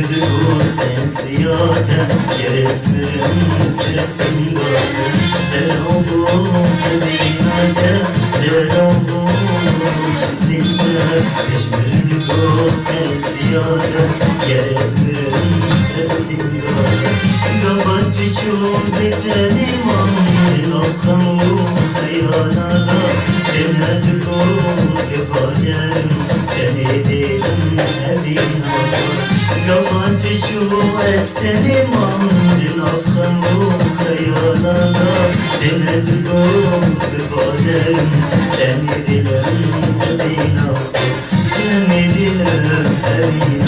دورتن سيادة يرسمرم سرسم دارم درابو تبينادا درابو سمسيندا تشمر دورتن سيادة يرسمرم سرسم دارم قفت تشوف تليمان الأخم خيالادا تنادكو كفايم تنيديم أبينا قفت تشوف استليمان الأخم خيالادا تنادكو كفايم تنيديم أبينا تنيديم أبينا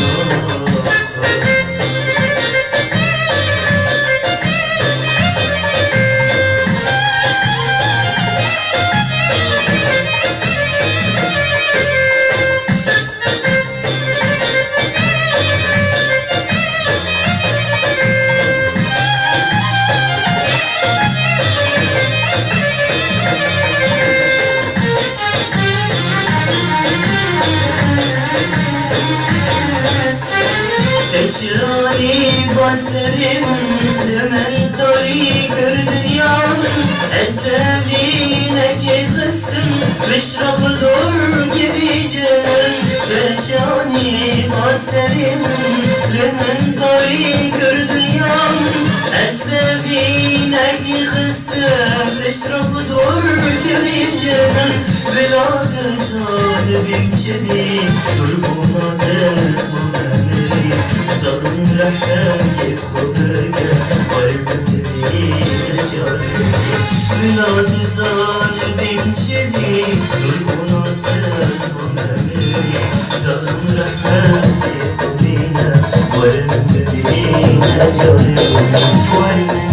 Eşrani basrim Lemen dori gör dünyanın Esrevine ki kıskın Bişrafı dur gibi canın Eşrani basrim Lemen dori gör dünyanın Esrevine ki kıskın Bişrafı dur gibi canın Bilatı salibim çedi Dur buna tezman Zalım rahmet khudga Qalbimni tejari Milad zalbim çedi Durgunat tezmanemi Zalım rahmet khudina Qalbimni tejari